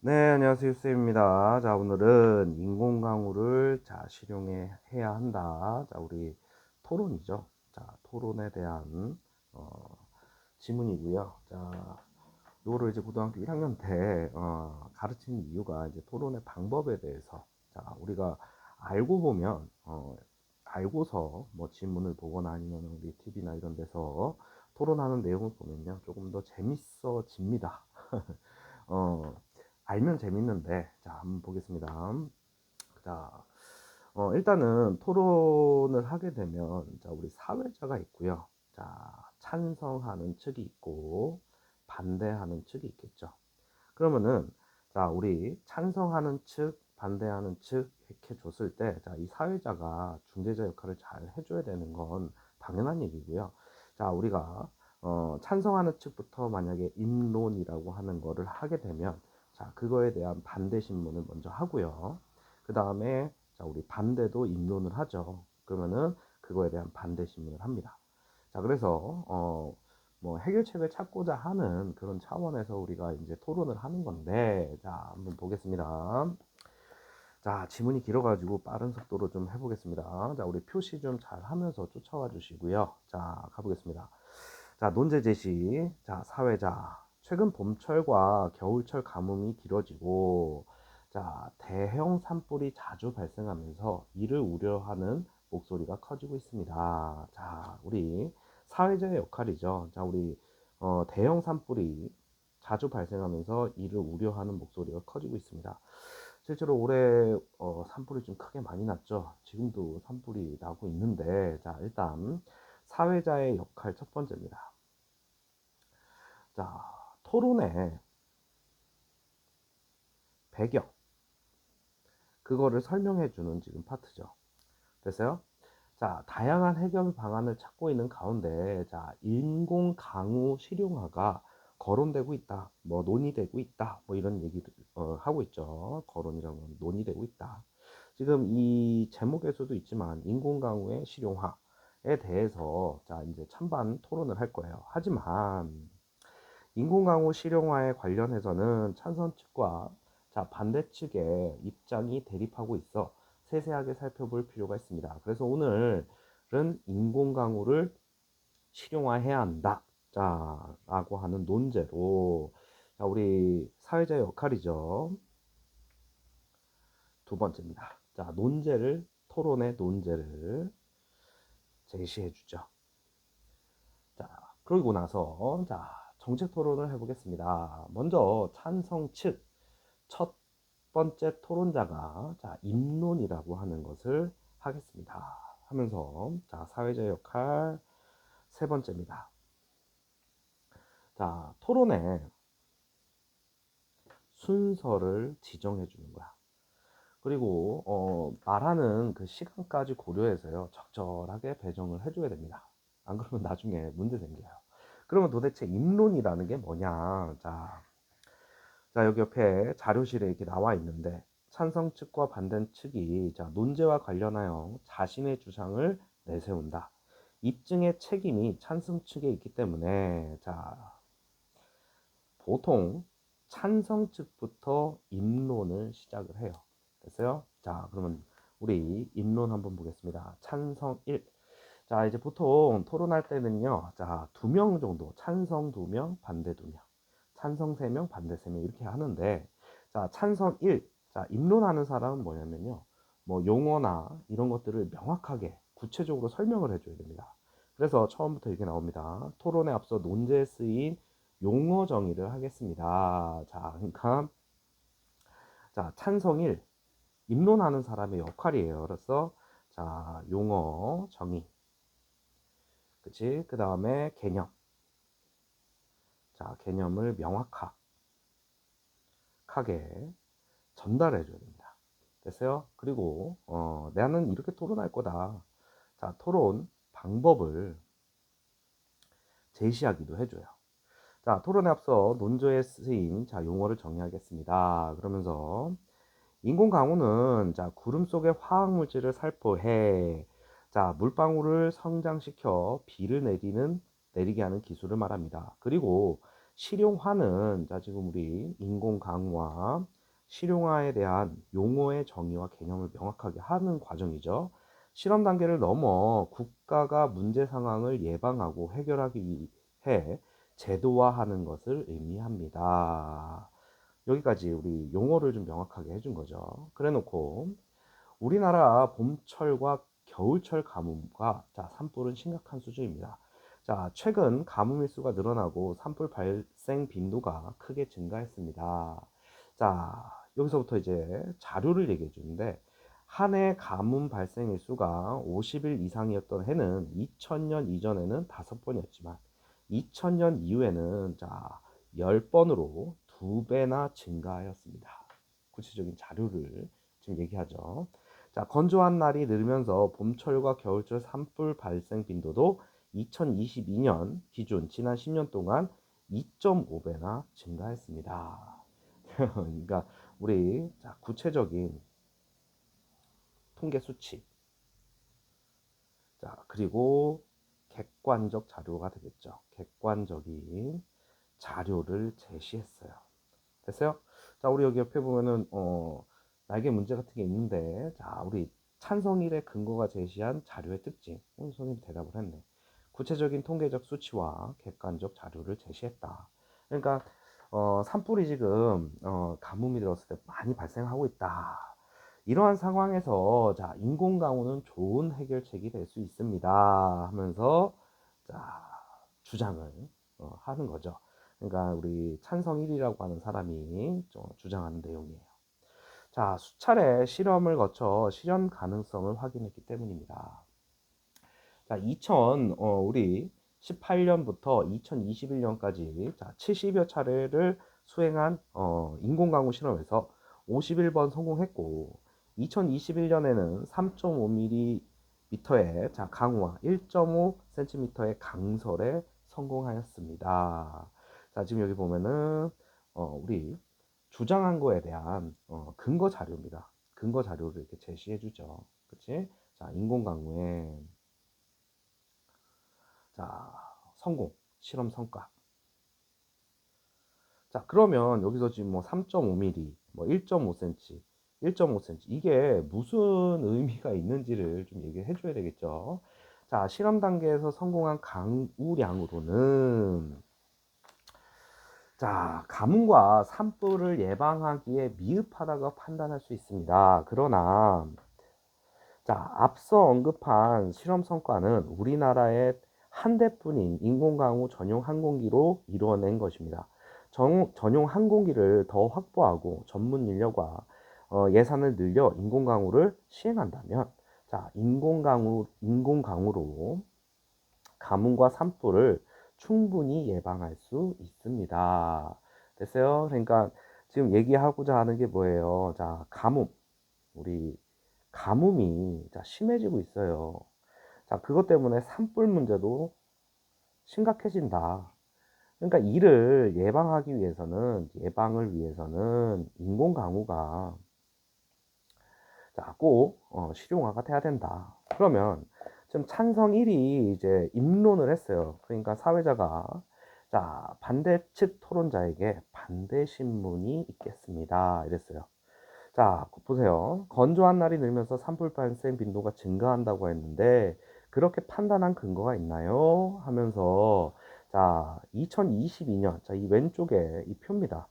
네, 안녕하세요. 쌤입니다. 자, 오늘은 인공강우를 실용해야 한다. 자, 우리 토론이죠. 자, 토론에 대한 지문이고요. 자, 요거를 이제 고등학교 1학년 때 가르치는 이유가 이제 토론의 방법에 대해서 우리가 알고 보면 알고서 뭐 지문을 보거나 아니면 우리 TV나 이런 데서 토론하는 내용을 보면요. 조금 더 재밌어집니다. 어, 알면 재밌는데, 자, 한번 보겠습니다. 자, 일단은 토론을 하게 되면, 자, 우리 사회자가 있고요. 자, 찬성하는 측이 있고, 반대하는 측이 있겠죠. 그러면은, 자, 우리 찬성하는 측, 반대하는 측, 이렇게 줬을 때, 자, 이 사회자가 중재자 역할을 잘 해줘야 되는 건 당연한 얘기고요. 자, 우리가 찬성하는 측부터 만약에 임론이라고 하는 거를 하게 되면, 자, 그거에 대한 반대 신문을 먼저 하고요. 그 다음에, 자, 우리 반대도 임론을 하죠. 그러면은 그거에 대한 반대 신문을 합니다. 자, 그래서, 뭐 해결책을 찾고자 하는 그런 차원에서 우리가 이제 토론을 하는 건데, 자, 한번 보겠습니다. 자, 지문이 길어가지고 빠른 속도로 좀 해보겠습니다. 자, 우리 표시 좀 잘 하면서 쫓아와 주시고요. 자, 가보겠습니다. 자, 논제 제시. 자, 사회자. 최근 봄철과 겨울철 가뭄이 길어지고, 자, 대형 산불이 자주 발생하면서 이를 우려하는 목소리가 커지고 있습니다. 자, 우리 사회자의 역할이죠. 자, 우리 대형 산불이 자주 발생하면서 이를 우려하는 목소리가 커지고 있습니다. 실제로 올해 산불이 좀 크게 많이 났죠. 지금도 산불이 나고 있는데, 자, 일단 사회자의 역할 첫 번째입니다. 자, 토론의 배경, 그거를 설명해 주는 지금 파트죠. 됐어요? 자, 다양한 해결 방안을 찾고 있는 가운데, 자, 인공 강우 실용화가 거론되고 있다, 뭐 논의되고 있다, 뭐 이런 얘기를 하고 있죠. 거론이라는 건 논의되고 있다. 지금 이 제목에서도 있지만 인공 강우의 실용화에 대해서 자, 이제 찬반 토론을 할 거예요. 하지만 인공 강우 실용화에 관련해서는 찬성 측과 자, 반대 측의 입장이 대립하고 있어 세세하게 살펴볼 필요가 있습니다. 그래서 오늘은 인공 강우를 실용화해야 한다. 자, 라고 하는 논제로 자, 우리 사회자의 역할이죠. 두 번째입니다. 자, 논제를 토론의 논제를 제시해 주죠. 자, 그러고 나서 자, 정책 토론을 해보겠습니다. 먼저 찬성 측 첫 번째 토론자가 자, 입론이라고 하는 것을 하겠습니다. 하면서 자, 사회자 역할 세 번째입니다. 자, 토론의 순서를 지정해 주는 거야. 그리고 말하는 그 시간까지 고려해서요, 적절하게 배정을 해줘야 됩니다. 안 그러면 나중에 문제 생겨요. 그러면 도대체 입론이라는 게 뭐냐? 자, 여기 옆에 자료실에 이렇게 나와 있는데, 찬성 측과 반대 측이 자, 논제와 관련하여 자신의 주장을 내세운다. 입증의 책임이 찬성 측에 있기 때문에, 자, 보통 찬성 측부터 입론을 시작을 해요. 됐어요? 자, 그러면 우리 입론 한번 보겠습니다. 찬성 1. 자, 이제 보통 토론할 때는요, 자, 2명 정도, 찬성 2명, 반대 2명, 찬성 3명, 반대 3명 이렇게 하는데, 자, 찬성 1. 자, 입론하는 사람은 뭐냐면요, 뭐 용어나 이런 것들을 명확하게 구체적으로 설명을 해줘야 됩니다. 그래서 처음부터 이렇게 나옵니다. 토론에 앞서 논제에 쓰인 용어 정의를 하겠습니다. 자, 그러니까 자, 찬성 1. 입론하는 사람의 역할이에요. 그래서 자, 용어 정의. 그치? 그 다음에 개념. 자, 개념을 명확하게 전달해 줘야 됩니다. 됐어요? 그리고 나는 이렇게 토론할 거다. 자, 토론 방법을 제시하기도 해줘요. 자, 토론에 앞서 논조에 쓰인 자, 용어를 정의하겠습니다. 그러면서 인공 강우는 자, 구름 속의 화학 물질을 살포해 자, 물방울을 성장시켜 비를 내리게 하는 기술을 말합니다. 그리고 실용화는 자, 지금 우리 인공 강우와 실용화에 대한 용어의 정의와 개념을 명확하게 하는 과정이죠. 실험 단계를 넘어 국가가 문제 상황을 예방하고 해결하기 위해 제도화하는 것을 의미합니다. 여기까지 우리 용어를 좀 명확하게 해준 거죠. 그래 놓고 우리나라 봄철과 겨울철 가뭄과 산불은 심각한 수준입니다. 최근 가뭄 일수가 늘어나고 산불 발생 빈도가 크게 증가했습니다. 여기서부터 이제 자료를 얘기해 주는데 한 해 가뭄 발생 일수가 50일 이상이었던 해는 2000년 이전에는 5번이었지만 2000년 이후에는 10번으로 2배나 증가하였습니다. 구체적인 자료를 지금 얘기하죠. 건조한 날이 늘면서 봄철과 겨울철 산불 발생 빈도도 2022년 기준 지난 10년 동안 2.5배나 증가했습니다. 그러니까 우리 구체적인 통계 수치, 그리고 객관적 자료가 되겠죠. 객관적인 자료를 제시했어요. 됐어요? 우리 여기 옆에 보면은 날개 문제 같은 게 있는데, 우리 찬성일의 근거가 제시한 자료의 특징. 선생님이 대답을 했네. 구체적인 통계적 수치와 객관적 자료를 제시했다. 그러니까 산불이 지금 가뭄이 들었을 때 많이 발생하고 있다. 이러한 상황에서 인공강우는 좋은 해결책이 될 수 있습니다. 하면서 주장을 하는 거죠. 그러니까 우리 찬성 1이라고 하는 사람이 주장하는 내용이에요. 수차례 실험을 거쳐 실현 가능성을 확인했기 때문입니다. 우리 18년부터 2021년까지 70여 차례를 수행한 인공강우 실험에서 51번 성공했고 2021년에는 3.5mm의 강우와 1.5cm의 강설에 성공하였습니다. 지금 여기 보면은 우리 주장한 거에 대한 근거 자료입니다. 근거 자료를 이렇게 제시해 주죠. 그치? 인공강우에 성공, 실험 성과. 그러면 여기서 지금 뭐 3.5mm, 뭐 1.5cm, 1.5cm 이게 무슨 의미가 있는지를 좀 얘기해 줘야 되겠죠. 실험 단계에서 성공한 강우량으로는 가뭄과 산불을 예방하기에 미흡하다고 판단할 수 있습니다. 그러나 앞서 언급한 실험 성과는 우리나라의 한 대뿐인 인공강우 전용 항공기로 이루어낸 것입니다. 전용 항공기를 더 확보하고 전문 인력과 예산을 늘려 인공강우를 시행한다면 인공강우로 가뭄과 산불을 충분히 예방할 수 있습니다. 됐어요? 그러니까 지금 얘기하고자 하는 게 뭐예요? 가뭄. 우리 가뭄이 심해지고 있어요. 그것 때문에 산불 문제도 심각해진다. 그러니까 이를 예방을 위해서는 인공강우가 꼭 실용화가 돼야 된다. 그러면 지금 찬성 1이 이제 입론을 했어요. 그러니까 사회자가 반대 측 토론자에게 반대 신문이 있겠습니다. 이랬어요. 보세요. 건조한 날이 늘면서 산불 발생 빈도가 증가한다고 했는데 그렇게 판단한 근거가 있나요? 하면서 2022년 이 왼쪽에 이 표입니다.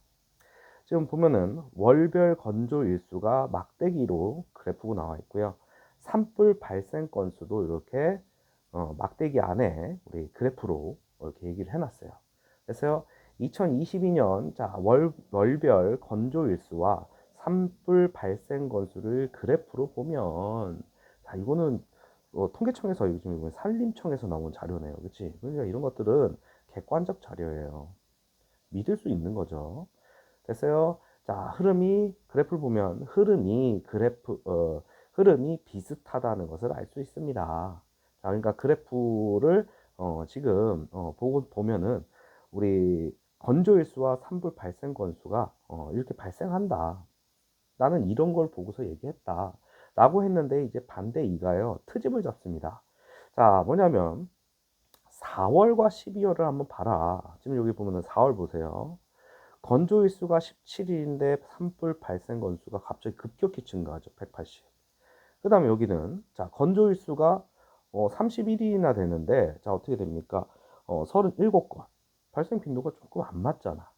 지금 보면은 월별 건조 일수가 막대기로 그래프가 나와 있고요. 산불 발생 건수도 이렇게 막대기 안에 우리 그래프로 이렇게 얘기를 해놨어요. 그래서 2022년 월별 건조 일수와 산불 발생 건수를 그래프로 보면 이거는 통계청에서 요즘 산림청에서 나온 자료네요. 그렇지? 그러니까 이런 것들은 객관적 자료예요. 믿을 수 있는 거죠. 됐어요? 그래프를 보면 흐름이 비슷하다는 것을 알 수 있습니다. 그러니까 그래프를 지금 보면은 우리 건조일수와 산불 발생 건수가 이렇게 발생한다. 나는 이런 걸 보고서 얘기했다. 라고 했는데 이제 반대 이가요. 트집을 잡습니다. 뭐냐면 4월과 12월을 한번 봐라. 지금 여기 보면은 4월 보세요. 건조일수가 17일인데 산불 발생 건수가 갑자기 급격히 증가하죠. 180. 그 다음에 여기는 자 건조일수가 31일이나 되는데 자 어떻게 됩니까? 37건. 발생 빈도가 조금 안 맞잖아.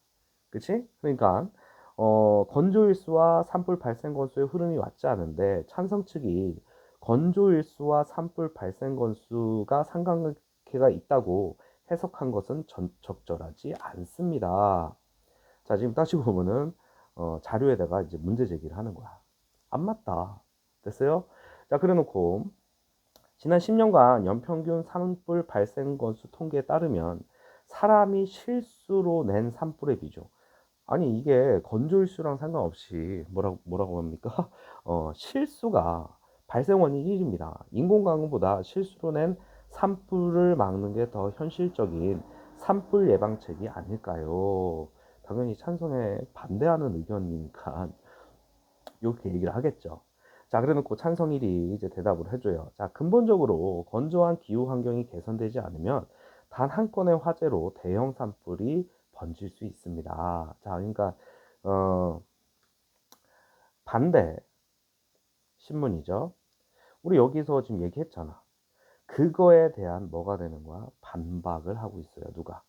그치? 그러니까 건조일수와 산불 발생 건수의 흐름이 맞지 않은데 찬성 측이 건조일수와 산불 발생 건수가 상관관계가 있다고 해석한 것은 적절하지 않습니다. 자, 지금 따지고 보면은 자료에다가 이제 문제 제기를 하는 거야. 안 맞다. 됐어요? 자, 그래 놓고 지난 10년간 연평균 산불 발생 건수 통계에 따르면 사람이 실수로 낸 산불의 비중. 아니 이게 건조일수랑 상관없이 뭐라고 합니까? 실수가 발생 원인 1입니다. 인공광우보다 실수로 낸 산불을 막는 게 더 현실적인 산불 예방책이 아닐까요? 당연히 찬성에 반대하는 의견이니까 이렇게 얘기를 하겠죠. 자, 그래 놓고 찬성 1이 이제 대답을 해줘요. 자, 근본적으로 건조한 기후 환경이 개선되지 않으면 단 한 건의 화재로 대형 산불이 번질 수 있습니다. 자, 그러니까 반대 신문이죠. 우리 여기서 지금 얘기했잖아. 그거에 대한 뭐가 되는 거야? 반박을 하고 있어요. 누가?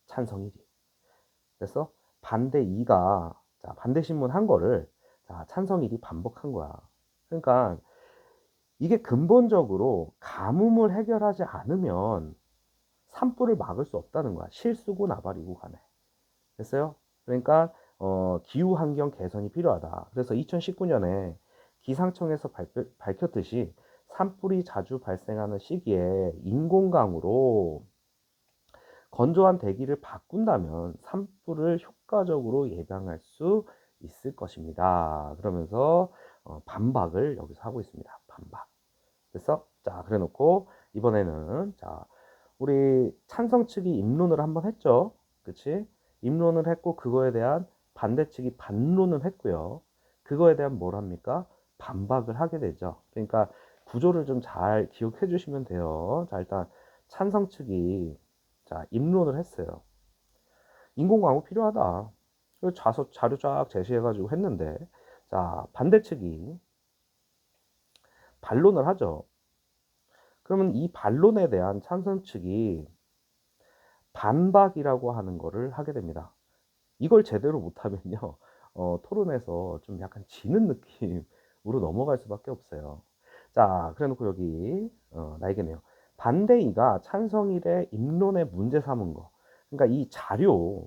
찬성 1이. 그래서 반대 2가 자, 반대 신문 한 거를 자, 찬성 1이 반복한 거야. 그러니까 이게 근본적으로 가뭄을 해결하지 않으면 산불을 막을 수 없다는 거야. 실수고 나발이고 간에. 됐어요? 그러니까 기후 환경 개선이 필요하다. 그래서 2019년에 기상청에서 밝혔듯이 산불이 자주 발생하는 시기에 인공강우로 건조한 대기를 바꾼다면 산불을 효과적으로 예방할 수 있을 것입니다. 그러면서 반박을 여기서 하고 있습니다. 반박. 됐어? 자, 그래 놓고 이번에는 자, 우리 찬성 측이 입론을 한번 했죠. 그치? 입론을 했고 그거에 대한 반대 측이 반론을 했고요. 그거에 대한 뭘 합니까? 반박을 하게 되죠. 그러니까 구조를 좀 잘 기억해 주시면 돼요. 자, 일단 찬성 측이 자, 입론을 했어요. 인공광우 필요하다. 자료 쫙 제시해가지고 했는데, 자, 반대 측이 반론을 하죠. 그러면 이 반론에 대한 찬성 측이 반박이라고 하는 거를 하게 됩니다. 이걸 제대로 못하면요, 토론에서 좀 약간 지는 느낌으로 넘어갈 수밖에 없어요. 자, 그래 놓고 여기, 나에게네요. 반대이가 찬성일의 입론에 문제 삼은 거. 그러니까 이 자료에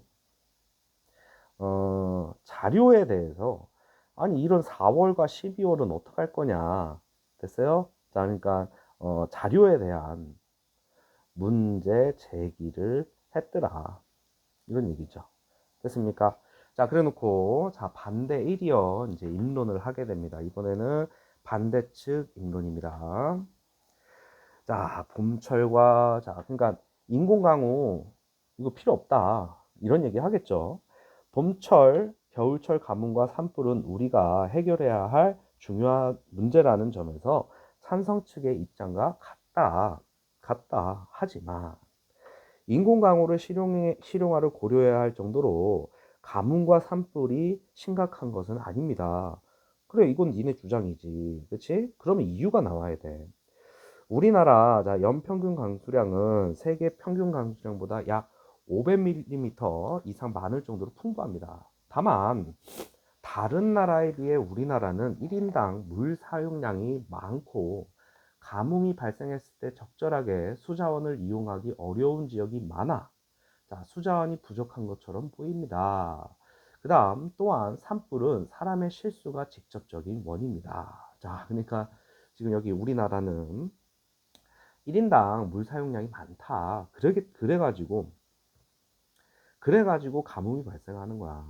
대해서, 아니, 이런 4월과 12월은 어떡할 거냐. 됐어요? 자, 그러니까, 자료에 대한 문제 제기를 했더라. 이런 얘기죠. 됐습니까? 자, 그래 놓고, 자, 반대 1이요. 이제 입론을 하게 됩니다. 이번에는 반대측 입론입니다. 자, 봄철과, 자, 그러니까 인공강우, 이거 필요 없다. 이런 얘기 하겠죠. 봄철, 겨울철 가뭄과 산불은 우리가 해결해야 할 중요한 문제라는 점에서 찬성 측의 입장과 같다. 하지만, 인공강우를 실용화를 고려해야 할 정도로 가뭄과 산불이 심각한 것은 아닙니다. 그래, 이건 니네 주장이지. 그치? 그러면 이유가 나와야 돼. 우리나라 자, 연평균 강수량은 세계 평균 강수량보다 약 500mm 이상 많을 정도로 풍부합니다. 다만 다른 나라에 비해 우리나라는 1인당 물 사용량이 많고 가뭄이 발생했을 때 적절하게 수자원을 이용하기 어려운 지역이 많아. 자, 수자원이 부족한 것처럼 보입니다. 그 다음 또한 산불은 사람의 실수가 직접적인 원인입니다. 자, 그러니까 지금 여기 우리나라는 1인당 물 사용량이 많다. 그래가지고 가뭄이 발생하는 거야.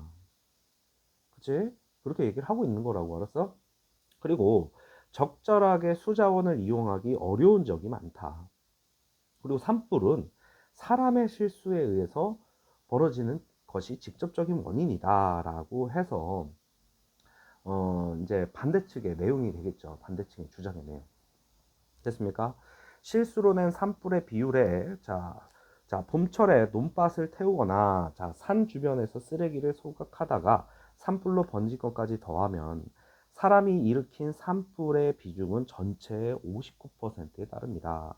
그치? 그렇게 얘기를 하고 있는 거라고, 알았어? 그리고 적절하게 수자원을 이용하기 어려운 적이 많다. 그리고 산불은 사람의 실수에 의해서 벌어지는 것이 직접적인 원인이다. 라고 해서, 이제 반대측의 내용이 되겠죠. 반대측의 주장의 내용. 됐습니까? 실수로 낸 산불의 비율에, 자, 자, 봄철에 논밭을 태우거나 자, 산 주변에서 쓰레기를 소각하다가 산불로 번질 것까지 더하면 사람이 일으킨 산불의 비중은 전체의 59%에 따릅니다.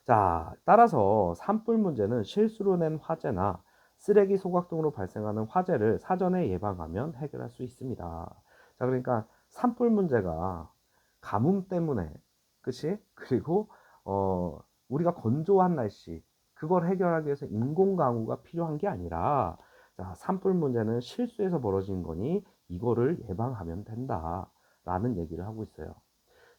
자, 따라서 산불 문제는 실수로 낸 화재나 쓰레기 소각 등으로 발생하는 화재를 사전에 예방하면 해결할 수 있습니다. 자, 그러니까 산불 문제가 가뭄 때문에, 그치? 그리고 우리가 건조한 날씨, 그걸 해결하기 위해서 인공강우가 필요한 게 아니라, 자, 산불 문제는 실수해서 벌어진 거니 이거를 예방하면 된다라는 얘기를 하고 있어요.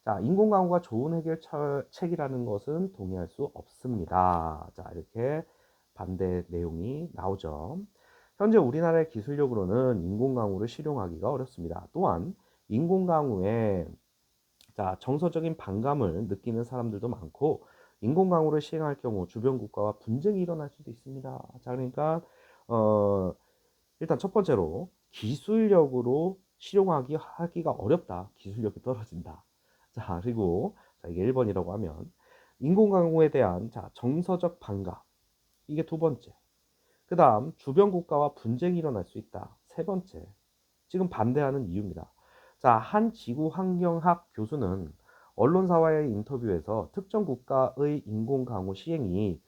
자, 인공강우가 좋은 해결책이라는 것은 동의할 수 없습니다. 자, 이렇게 반대 내용이 나오죠. 현재 우리나라의 기술력으로는 인공강우를 실용하기가 어렵습니다. 또한 인공강우에 자, 정서적인 반감을 느끼는 사람들도 많고 인공강우를 시행할 경우 주변 국가와 분쟁이 일어날 수도 있습니다. 자, 그러니까 일단 첫 번째로 기술력으로 실용하기가 어렵다. 기술력이 떨어진다. 자, 그리고 자, 이게 1번이라고 하면 인공강우에 대한 자, 정서적 반감. 이게 두 번째. 그 다음 주변 국가와 분쟁이 일어날 수 있다. 세 번째. 지금 반대하는 이유입니다. 자, 한 지구환경학 교수는 언론사와의 인터뷰에서 특정 국가의 인공강우 시행이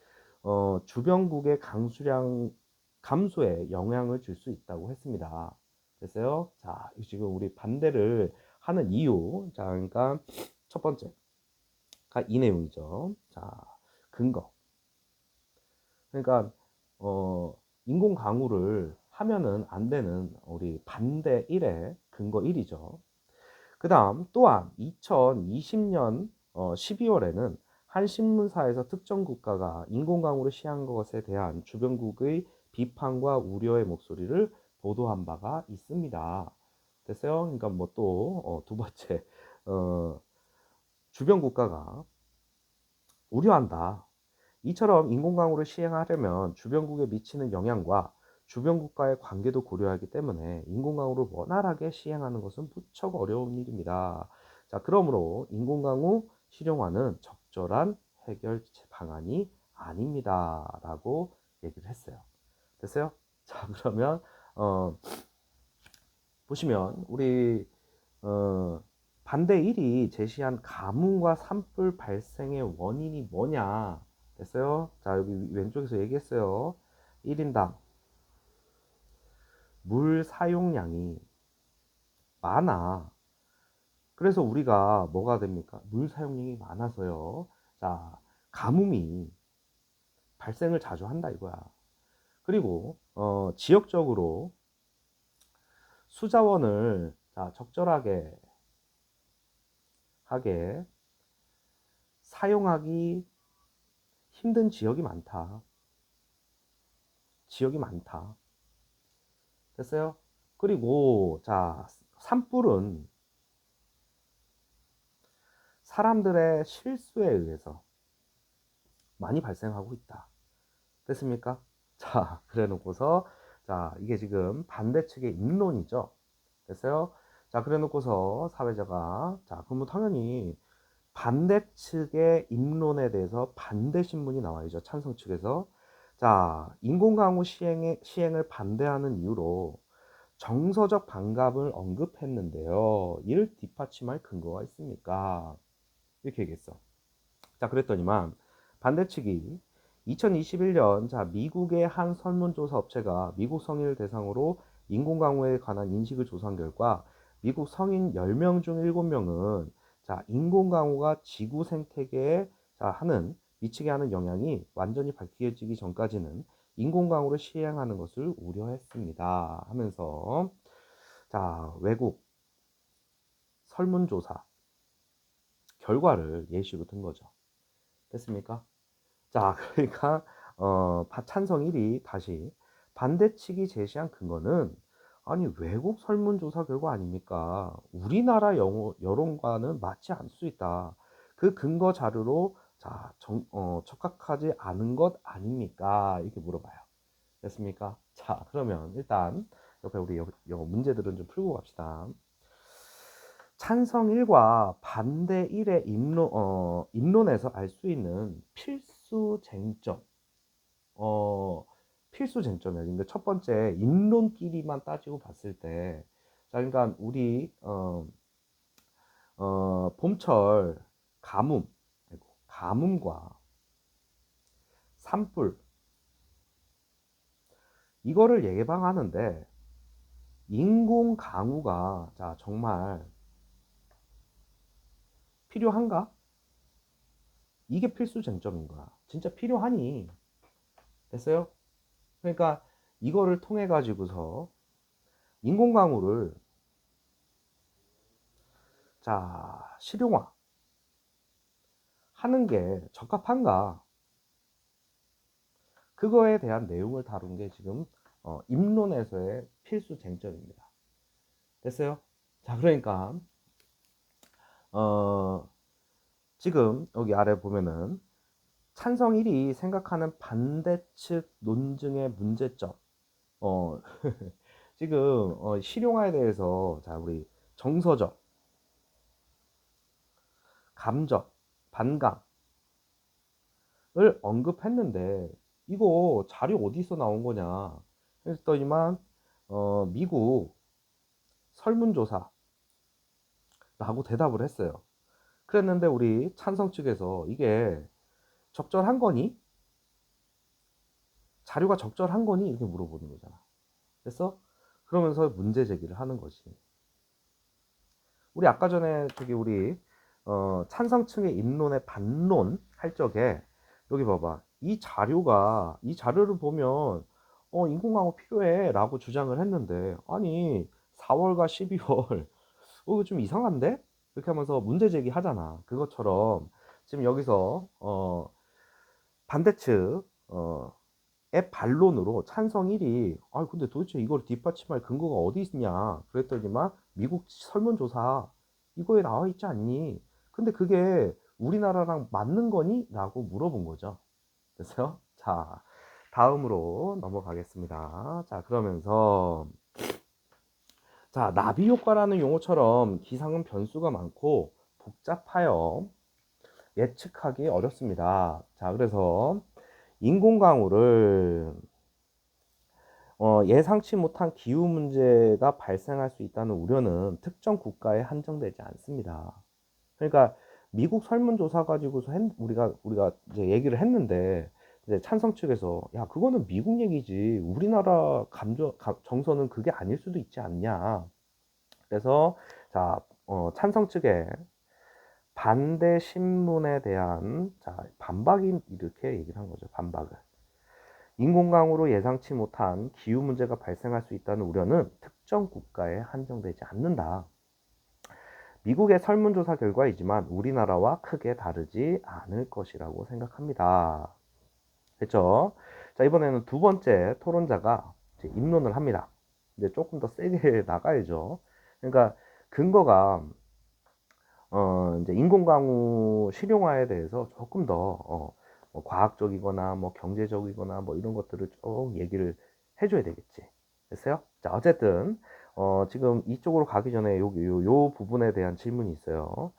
주변국의 강수량 감소에 영향을 줄 수 있다고 했습니다. 됐어요? 자, 지금 우리 반대를 하는 이유. 자, 그러니까 첫 번째가 이 내용이죠. 자, 근거. 그러니까 인공 강우를 하면은 안 되는 우리 반대 1의 근거 1이죠. 그 다음 또한 2020년 12월에는 한 신문사에서 특정 국가가 인공강우를 시행한 것에 대한 주변국의 비판과 우려의 목소리를 보도한 바가 있습니다. 됐어요? 그러니까 뭐 또 두 번째 주변 국가가 우려한다. 이처럼 인공강우를 시행하려면 주변국에 미치는 영향과 주변 국가의 관계도 고려하기 때문에 인공강우를 원활하게 시행하는 것은 무척 어려운 일입니다. 자, 그러므로 인공강우 실용화는 적절한 해결 방안이 아닙니다. 라고 얘기를 했어요. 됐어요? 자, 그러면 보시면 우리 반대 1이 제시한 가뭄과 산불 발생의 원인이 뭐냐. 됐어요? 자, 여기 왼쪽에서 얘기했어요. 1인당 물 사용량이 많아. 그래서 우리가 뭐가 됩니까? 물 사용량이 많아서요. 자, 가뭄이 발생을 자주 한다 이거야. 그리고 지역적으로 수자원을 자, 적절하게 하게 사용하기 힘든 지역이 많다. 지역이 많다. 됐어요? 그리고 자, 산불은 사람들의 실수에 의해서 많이 발생하고 있다. 됐습니까? 자, 그래 놓고서 자, 이게 지금 반대측의 입론이죠. 됐어요? 자, 그래 놓고서 사회자가 자, 그러면 당연히 반대측의 입론에 대해서 반대 신문이 나와야죠. 찬성 측에서. 자, 인공강우 시행을 반대하는 이유로 정서적 반감을 언급했는데요. 이를 뒷받침할 근거가 있습니까? 이렇게 얘기했어. 자, 그랬더니만 반대측이 2021년 자, 미국의 한 설문조사 업체가 미국 성인을 대상으로 인공강우에 관한 인식을 조사한 결과 미국 성인 10명 중 7명은 자, 인공강우가 지구 생태계에 자, 미치게 하는 영향이 완전히 밝혀지기 전까지는 인공강우를 시행하는 것을 우려했습니다. 하면서 자, 외국 설문조사 결과를 예시로 든 거죠. 됐습니까? 자, 그러니까 찬성 1이 다시 반대측이 제시한 근거는 아니 외국 설문조사 결과 아닙니까? 우리나라 여론과는 맞지 않을 수 있다. 그 근거 자료로 자, 적합하지 않은 것 아닙니까? 이렇게 물어봐요. 됐습니까? 자, 그러면 일단 옆에 우리 영어 문제들은 좀 풀고 갑시다. 찬성 1과 반대 1의 입론에서 알 수 있는 필수 쟁점. 필수 쟁점이에요. 근데 첫 번째 인론끼리만 따지고 봤을 때, 자, 그러니까 우리 봄철 가뭄, 아이고, 가뭄과 산불 이거를 예방하는데 인공 강우가 자 정말 필요한가? 이게 필수 쟁점인 거야. 진짜 필요하니? 됐어요? 그러니까 이거를 통해 가지고서 인공 강우를 자 실용화 하는 게 적합한가? 그거에 대한 내용을 다룬 게 지금 입론에서의 필수 쟁점입니다. 됐어요? 자, 그러니까 어, 지금 여기 아래 보면은 찬성 1이 생각하는 반대측 논증의 문제점. 어, 지금 실용화에 대해서 자 우리 정서적, 감적, 반감을 언급했는데 이거 자료 어디서 나온 거냐 했더니만 미국 설문조사라고 대답을 했어요. 그랬는데 우리 찬성 측에서 이게 적절한 거니? 자료가 적절한 거니? 이렇게 물어보는 거잖아. 그래서 그러면서 문제 제기를 하는 것이. 우리 아까 전에 저기 우리 찬성층의 입론에 반론 할 적에 여기 봐봐. 이 자료를 보면 인공강우 필요해 라고 주장을 했는데 아니 4월과 12월 이거 좀 이상한데? 이렇게 하면서 문제 제기하잖아. 그것처럼 지금 여기서 반대측 의 반론으로 찬성 1이 아 근데 도대체 이걸 뒷받침할 근거가 어디 있냐 그랬더니만 미국 설문조사 이거에 나와 있지 않니? 근데 그게 우리나라랑 맞는 거니? 라고 물어본 거죠. 그래서 자 다음으로 넘어가겠습니다. 자 그러면서 자 나비 효과라는 용어처럼 기상은 변수가 많고 복잡하여 예측하기 어렵습니다. 자 그래서 인공강우를 예상치 못한 기후 문제가 발생할 수 있다는 우려는 특정 국가에 한정되지 않습니다. 그러니까 미국 설문조사 가지고서 우리가 이제 얘기를 했는데 이제 찬성 측에서 야 그거는 미국 얘기지 우리나라 정서는 그게 아닐 수도 있지 않냐. 그래서 자 찬성 측의 반대 신문에 대한 자 반박이 이렇게 얘기를 한 거죠. 반박을. 인공강우로 예상치 못한 기후 문제가 발생할 수 있다는 우려는 특정 국가에 한정되지 않는다. 미국의 설문조사 결과이지만 우리나라와 크게 다르지 않을 것이라고 생각합니다. 됐죠? 자, 이번에는 두 번째 토론자가 이제 입론을 합니다. 근데 조금 더 세게 나가야죠. 그러니까 근거가 이제 인공강우 실용화에 대해서 조금 더 뭐 과학적이거나 뭐 경제적이거나 뭐 이런 것들을 좀 얘기를 해줘야 되겠지. 됐어요? 자, 어쨌든 지금 이쪽으로 가기 전에 요 부분에 대한 질문이 있어요.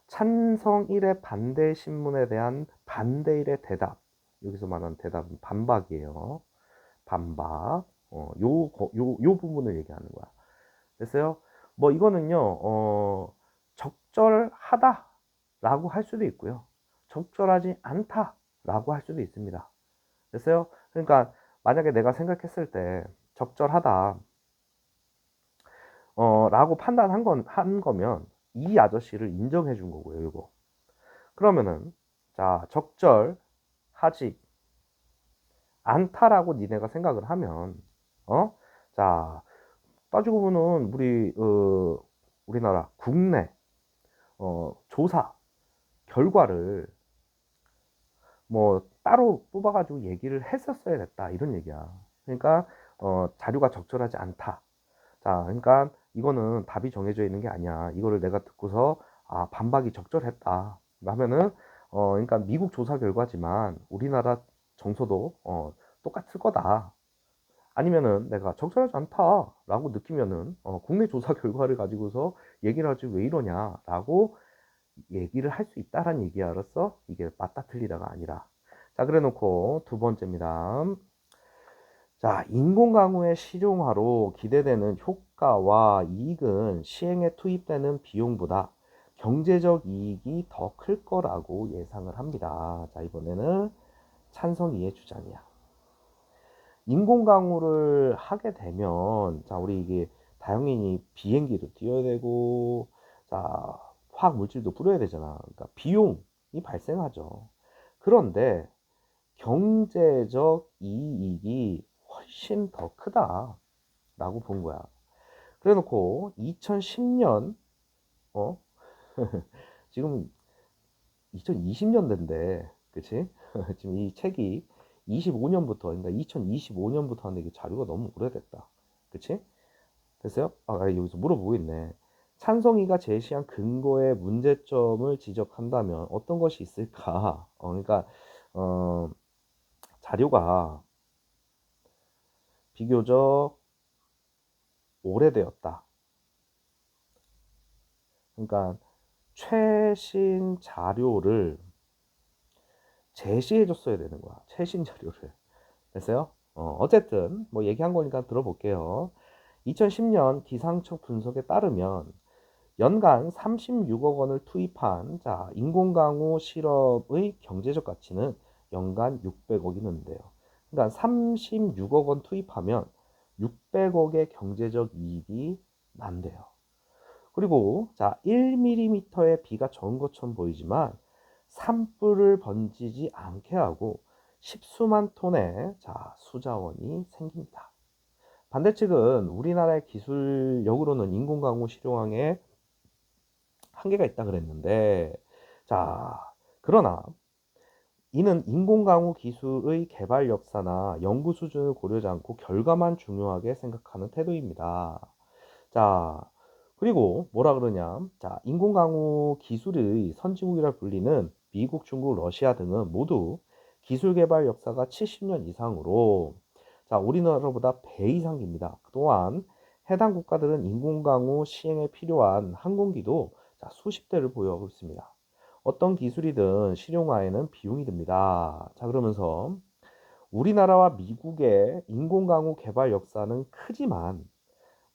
찬성 1의 반대 신문에 대한 반대 1의 대답. 여기서 말하는 대답은 반박이에요. 반박. 요 부분을 얘기하는 거야. 됐어요? 뭐 이거는요, 적절하다라고 할 수도 있고요. 적절하지 않다라고 할 수도 있습니다. 됐어요? 그러니까 만약에 내가 생각했을 때 적절하다 라고 한 거면 이 아저씨를 인정해 준 거고요, 이거. 그러면은 자, 적절하지 않다라고 니네가 생각을 하면 자, 따지고 보면 우리나라 국내 조사 결과를 뭐 따로 뽑아가지고 얘기를 했었어야 됐다 이런 얘기야. 그러니까 자료가 적절하지 않다. 자, 그러니까 이거는 답이 정해져 있는 게 아니야. 이거를 내가 듣고서 아 반박이 적절했다. 하면은 그러니까 미국 조사 결과지만 우리나라 정서도 똑같을 거다. 아니면은 내가 적절하지 않다라고 느끼면은 국내 조사 결과를 가지고서 얘기를 하지 왜 이러냐라고 얘기를 할 수 있다라는 얘기야로서 이게 맞다 틀리다가 아니라 자, 그래 놓고 두 번째입니다. 자, 인공강우의 실용화로 기대되는 효과와 이익은 시행에 투입되는 비용보다 경제적 이익이 더 클 거라고 예상을 합니다. 자, 이번에는 찬성 이해 주장이야. 인공강우를 하게 되면, 자, 우리 이게 당연히 비행기도 띄워야 되고, 자, 화학 물질도 뿌려야 되잖아. 그러니까 비용이 발생하죠. 그런데 경제적 이익이 훨씬 더 크다라고 본 거야. 그래 놓고 2010년, 어? 지금 2020년대인데, 그치? 지금 이 책이 25년부터, 그러니까 2025년부터 하는데 이게 자료가 너무 오래됐다. 그치? 됐어요? 여기서 물어보고 있네. 찬성이가 제시한 근거의 문제점을 지적한다면 어떤 것이 있을까? 그러니까, 어, 자료가 비교적 오래되었다. 그러니까, 최신 자료를 제시해 줬어야 되는 거야. 최신 자료를. 됐어요? 어쨌든 뭐 얘기한 거니까 들어볼게요. 2010년 기상청 분석에 따르면 연간 36억 원을 투입한 자, 인공강우 실험의 경제적 가치는 연간 600억이 는데요. 그러니까 36억 원 투입하면 600억의 경제적 이익이 난대요. 그리고 자, 1mm의 비가 적은 것처럼 보이지만 산불을 번지지 않게 하고 십수만 톤의 자, 수자원이 생깁니다. 반대측은 우리나라의 기술력으로는 인공강우 실용항에 한계가 있다 그랬는데, 자, 그러나 이는 인공강우 기술의 개발 역사나 연구 수준을 고려하지 않고 결과만 중요하게 생각하는 태도입니다. 자, 그리고 뭐라 그러냐? 자, 인공강우 기술의 선진국이라 불리는 미국, 중국, 러시아 등은 모두 기술 개발 역사가 70년 이상으로, 자, 우리나라보다 배 이상 깁니다. 또한 해당 국가들은 인공강우 시행에 필요한 항공기도 자, 수십 대를 보유하고 있습니다. 어떤 기술이든 실용화에는 비용이 듭니다. 자, 그러면서 우리나라와 미국의 인공강우 개발 역사는 크지만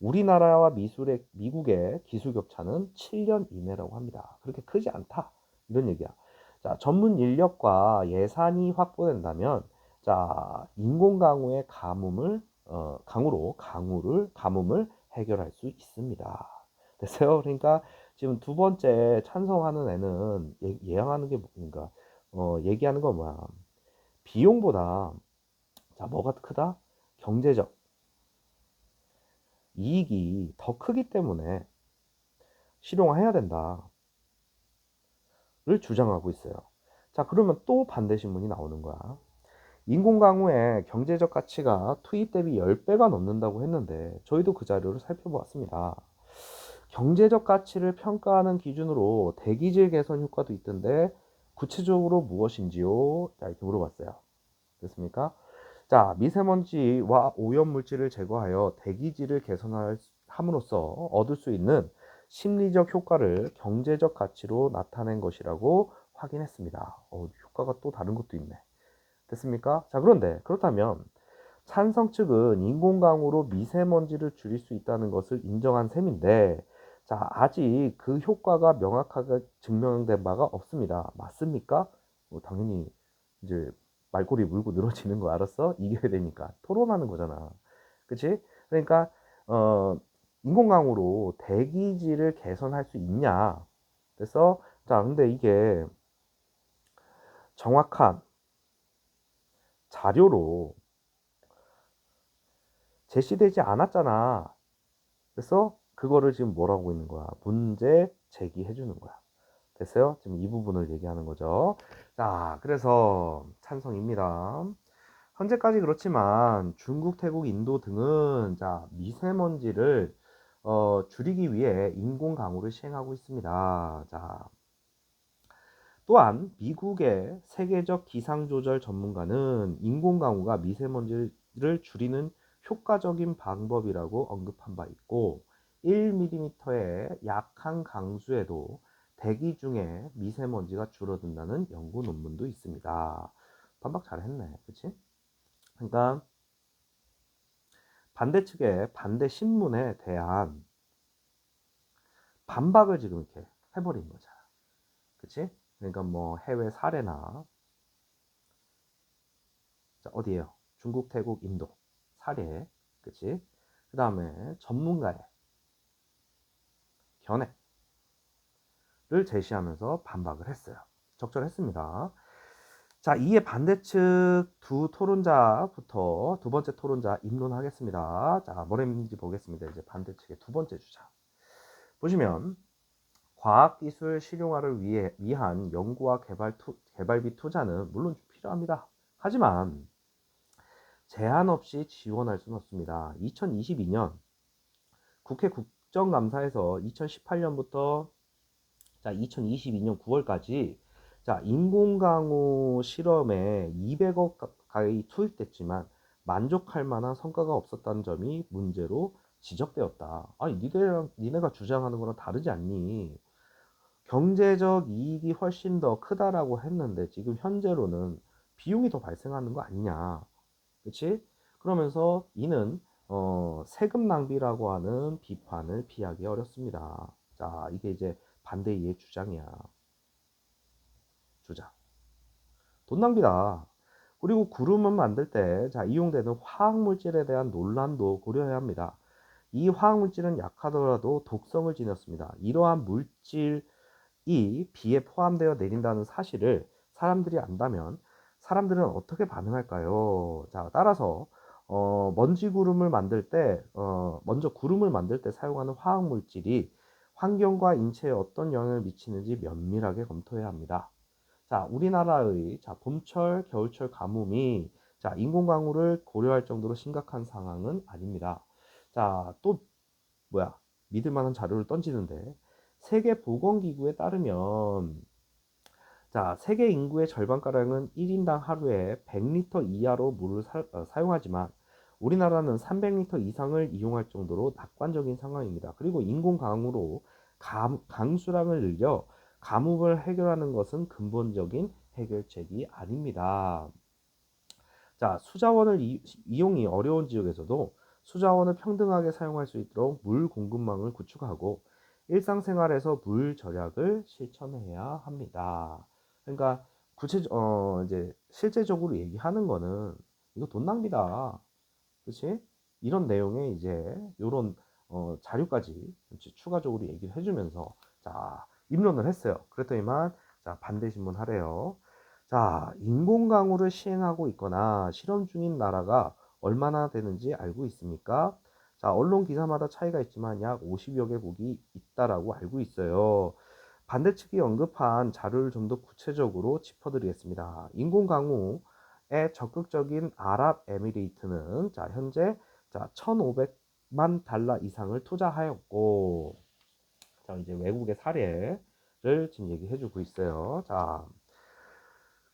우리나라와 미국의 기술 격차는 7년 이내라고 합니다. 그렇게 크지 않다. 이런 얘기야. 자, 전문 인력과 예산이 확보된다면, 자, 인공강우의 가뭄을 해결할 수 있습니다. 됐어요? 그러니까 지금 두 번째 찬성하는 애는 예상하는 게 뭔가, 얘기하는 건 뭐야? 비용보다, 자, 뭐가 크다? 경제적 이익이 더 크기 때문에 실용화해야 된다를 주장하고 있어요. 자, 그러면 또 반대 신문이 나오는 거야. 인공강우의 경제적 가치가 투입 대비 10배가 넘는다고 했는데 저희도 그 자료를 살펴보았습니다. 경제적 가치를 평가하는 기준으로 대기질 개선 효과도 있던데 구체적으로 무엇인지요? 자, 이렇게 물어봤어요. 됐습니까? 자, 미세먼지와 오염물질을 제거하여 대기질을 개선함으로써 얻을 수 있는 심리적 효과를 경제적 가치로 나타낸 것이라고 확인했습니다. 효과가 또 다른 것도 있네. 됐습니까? 자, 그런데 그렇다면 찬성 측은 인공강우로 미세먼지를 줄일 수 있다는 것을 인정한 셈인데, 자, 아직 그 효과가 명확하게 증명된 바가 없습니다. 맞습니까? 당연히 이제 말꼬리 물고 늘어지는 거 알았어? 이겨야 되니까 토론하는 거잖아. 그치? 그러니까 인공강우로 대기질을 개선할 수 있냐? 그래서 자, 근데 이게 정확한 자료로 제시되지 않았잖아. 그래서 그거를 지금 뭐라고 있는 거야? 문제 제기해 주는 거야. 됐어요? 지금 이 부분을 얘기하는 거죠. 자, 그래서 찬성입니다. 현재까지 그렇지만 중국, 태국, 인도 등은 자, 미세먼지를 줄이기 위해 인공 강우를 시행하고 있습니다. 자, 또한 미국의 세계적 기상조절 전문가는 인공 강우가 미세먼지를 줄이는 효과적인 방법이라고 언급한 바 있고 1mm의 약한 강수에도 대기 중에 미세먼지가 줄어든다는 연구 논문도 있습니다. 반박 잘했네. 그치? 그러니까 반대측의 반대 신문에 대한 반박을 지금 이렇게 해버린 거잖아. 그치? 그러니까 뭐 해외 사례나, 자, 어디에요? 중국, 태국, 인도 사례. 그치? 그 다음에 전문가의 견해를 제시하면서 반박을 했어요. 적절했습니다. 자, 이에 반대측 두 토론자부터 두 번째 토론자 입론하겠습니다. 자, 뭐랬는지 보겠습니다. 이제 반대측의 두 번째 주장. 보시면 과학기술 실용화를 위한 연구와 개발비 투자는 물론 필요합니다. 하지만 제한 없이 지원할 수는 없습니다. 2022년 국회 국정감사에서 2018년부터 자, 2022년 9월까지 자, 인공강우 실험에 200억 가까이 투입됐지만 만족할 만한 성과가 없었다는 점이 문제로 지적되었다. 아니, 니네가 주장하는 거랑 다르지 않니? 경제적 이익이 훨씬 더 크다라고 했는데 지금 현재로는 비용이 더 발생하는 거 아니냐. 그치? 그러면서 이는 세금 낭비라고 하는 비판을 피하기 어렵습니다. 자, 이게 이제 반대의 주장이야. 주장. 돈 낭비다. 그리고 구름을 만들 때 자, 이용되는 화학물질에 대한 논란도 고려해야 합니다. 이 화학물질은 약하더라도 독성을 지녔습니다. 이러한 물질이 비에 포함되어 내린다는 사실을 사람들이 안다면 사람들은 어떻게 반응할까요? 자, 따라서 먼지 구름을 만들 때 먼저 구름을 만들 때 사용하는 화학물질이 환경과 인체에 어떤 영향을 미치는지 면밀하게 검토해야 합니다. 자, 우리나라의 자, 봄철, 겨울철 가뭄이 자, 인공강우를 고려할 정도로 심각한 상황은 아닙니다. 자, 또 뭐야? 믿을 만한 자료를 ton지는데 세계보건기구에 따르면 자, 세계 인구의 절반가량은 1인당 하루에 100리터 이하로 물을 사용하지만 우리나라는 300리터 이상을 이용할 정도로 낙관적인 상황입니다. 그리고 인공강우로 강수량을 늘려 가뭄을 해결하는 것은 근본적인 해결책이 아닙니다. 자, 수자원을 이용이 어려운 지역에서도 수자원을 평등하게 사용할 수 있도록 물 공급망을 구축하고 일상생활에서 물 절약을 실천해야 합니다. 그러니까 이제 실제적으로 얘기하는 거는 이거 돈 낭비다. 그렇지? 이런 내용의 이제 이런 자료까지 추가적으로 얘기를 해주면서 자, 입론을 했어요. 그랬더니만 자, 반대 신문하래요. 자, 인공강우를 시행하고 있거나 실험 중인 나라가 얼마나 되는지 알고 있습니까? 자, 언론 기사마다 차이가 있지만 약 50여 개국이 있다라고 알고 있어요. 반대 측이 언급한 자료를 좀 더 구체적으로 짚어드리겠습니다. 인공강우에 적극적인 아랍에미레이트는 자, 현재 자, 1,500만 달러 이상을 투자하였고, 자, 이제 외국의 사례를 지금 얘기해주고 있어요. 자,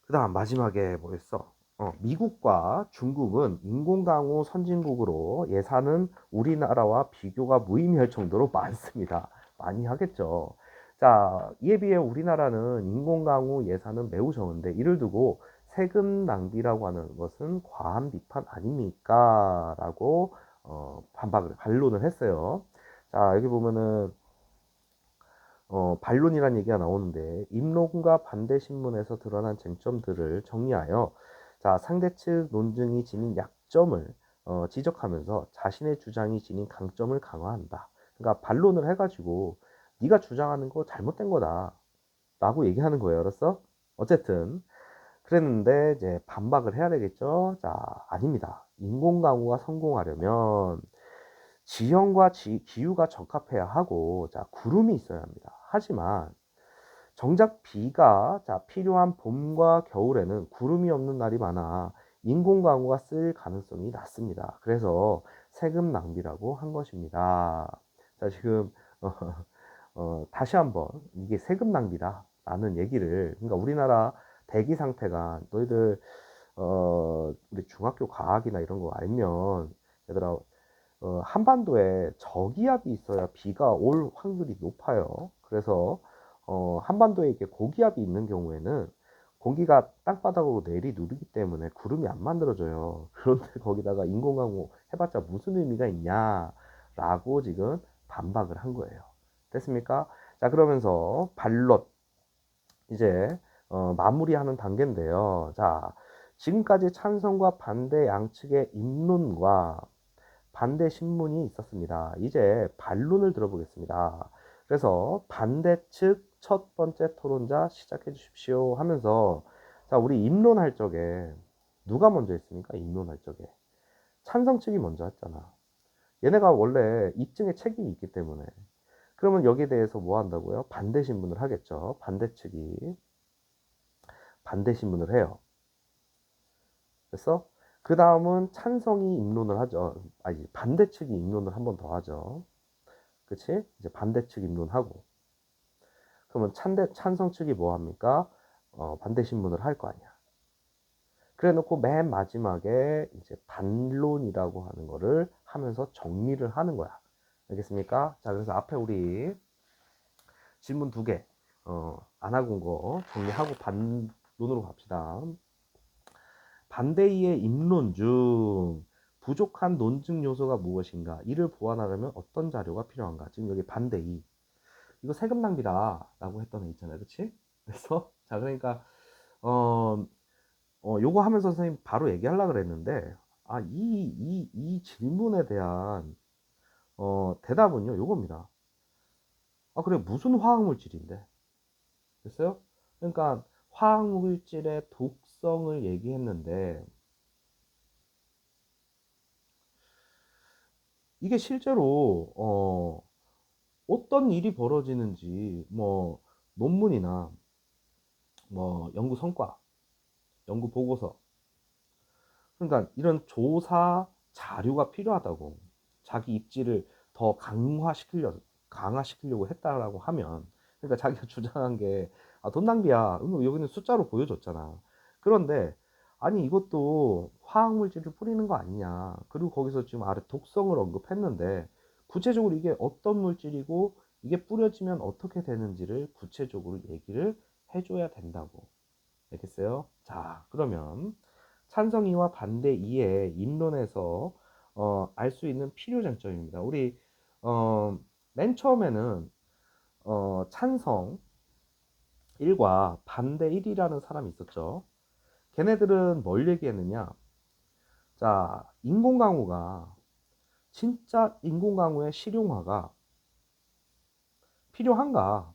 그 다음 마지막에 뭐였어? 미국과 중국은 인공강우 선진국으로 예산은 우리나라와 비교가 무의미할 정도로 많습니다. 많이 하겠죠. 자, 이에 비해 우리나라는 인공강우 예산은 매우 적은데 이를 두고 세금 낭비라고 하는 것은 과한 비판 아닙니까? 라고 반론을 했어요. 자, 여기 보면은 반론이란 얘기가 나오는데 입론과 반대 신문에서 드러난 쟁점들을 정리하여 자, 상대 측 논증이 지닌 약점을 지적하면서 자신의 주장이 지닌 강점을 강화한다. 그러니까 반론을 해가지고 네가 주장하는 거 잘못된 거다 라고 얘기하는 거예요. 알았어? 어쨌든 그랬는데 이제 반박을 해야 되겠죠. 자, 아닙니다. 인공강우가 성공하려면 지형과 기후가 적합해야 하고 자, 구름이 있어야 합니다. 하지만 정작 비가 자, 필요한 봄과 겨울에는 구름이 없는 날이 많아 인공강우가 쓸 가능성이 낮습니다. 그래서 세금 낭비라고 한 것입니다. 자, 지금 다시 한번 이게 세금 낭비다 라는 얘기를, 그러니까 우리나라 대기 상태가 너희들 우리 중학교 과학이나 이런 거 알면 얘들아, 한반도에 저기압이 있어야 비가 올 확률이 높아요. 그래서 한반도에 이렇게 고기압이 있는 경우에는 공기가 땅바닥으로 내리누르기 때문에 구름이 안 만들어져요. 그런데 거기다가 인공강우 해봤자 무슨 의미가 있냐라고 지금 반박을 한 거예요. 됐습니까? 자, 그러면서 반론 이제 마무리하는 단계인데요. 자, 지금까지 찬성과 반대 양측의 입론과 반대 신문이 있었습니다. 이제 반론을 들어보겠습니다. 그래서 반대 측 첫 번째 토론자 시작해 주십시오 하면서, 자, 우리 입론할 적에 누가 먼저 했습니까? 입론할 적에 찬성 측이 먼저 했잖아. 얘네가 원래 입증에 책임이 있기 때문에. 그러면 여기에 대해서 뭐 한다고요? 반대 신문을 하겠죠. 반대 측이 반대 신문을 해요. 그래서 그 다음은 찬성이 입론을 하죠. 아니, 반대 측이 입론을 한 번 더 하죠. 그치? 이제 반대 측 입론하고. 그러면 찬성 측이 뭐 합니까? 반대 신문을 할 거 아니야. 그래 놓고 맨 마지막에 이제 반론이라고 하는 거를 하면서 정리를 하는 거야. 알겠습니까? 자, 그래서 앞에 우리 질문 두 개, 안 하고 온 거 정리하고 반론으로 갑시다. 반대의 입론 중 부족한 논증 요소가 무엇인가? 이를 보완하려면 어떤 자료가 필요한가? 지금 여기 반대이. 이거 세금 낭비다 라고 했던 애 있잖아요. 그치? 그래서, 자, 그러니까, 요거 하면서 선생님 바로 얘기하려고 그랬는데, 이 질문에 대한, 대답은요, 요겁니다. 그래, 무슨 화학물질인데? 됐어요? 그러니까, 화학물질의 독성을 얘기했는데, 이게 실제로, 어떤 일이 벌어지는지, 뭐, 논문이나, 뭐, 연구 성과, 연구 보고서, 그러니까 이런 조사 자료가 필요하다고. 자기 입지를 더 강화시키려고 했다라고 하면, 그러니까 자기가 주장한 게, 돈 낭비야. 여기는 숫자로 보여줬잖아. 그런데, 아니, 이것도 화학물질을 뿌리는 거 아니냐. 그리고 거기서 지금 아래 독성을 언급했는데, 구체적으로 이게 어떤 물질이고, 이게 뿌려지면 어떻게 되는지를 구체적으로 얘기를 해줘야 된다고. 알겠어요? 자, 그러면, 찬성이와 반대 이의 입론에서 알 수 있는 필요 쟁점입니다. 우리 맨 처음에는 찬성 1과 반대 1이라는 사람이 있었죠. 걔네들은 뭘 얘기했느냐? 자, 인공강우가 진짜 인공강우의 실용화가 필요한가에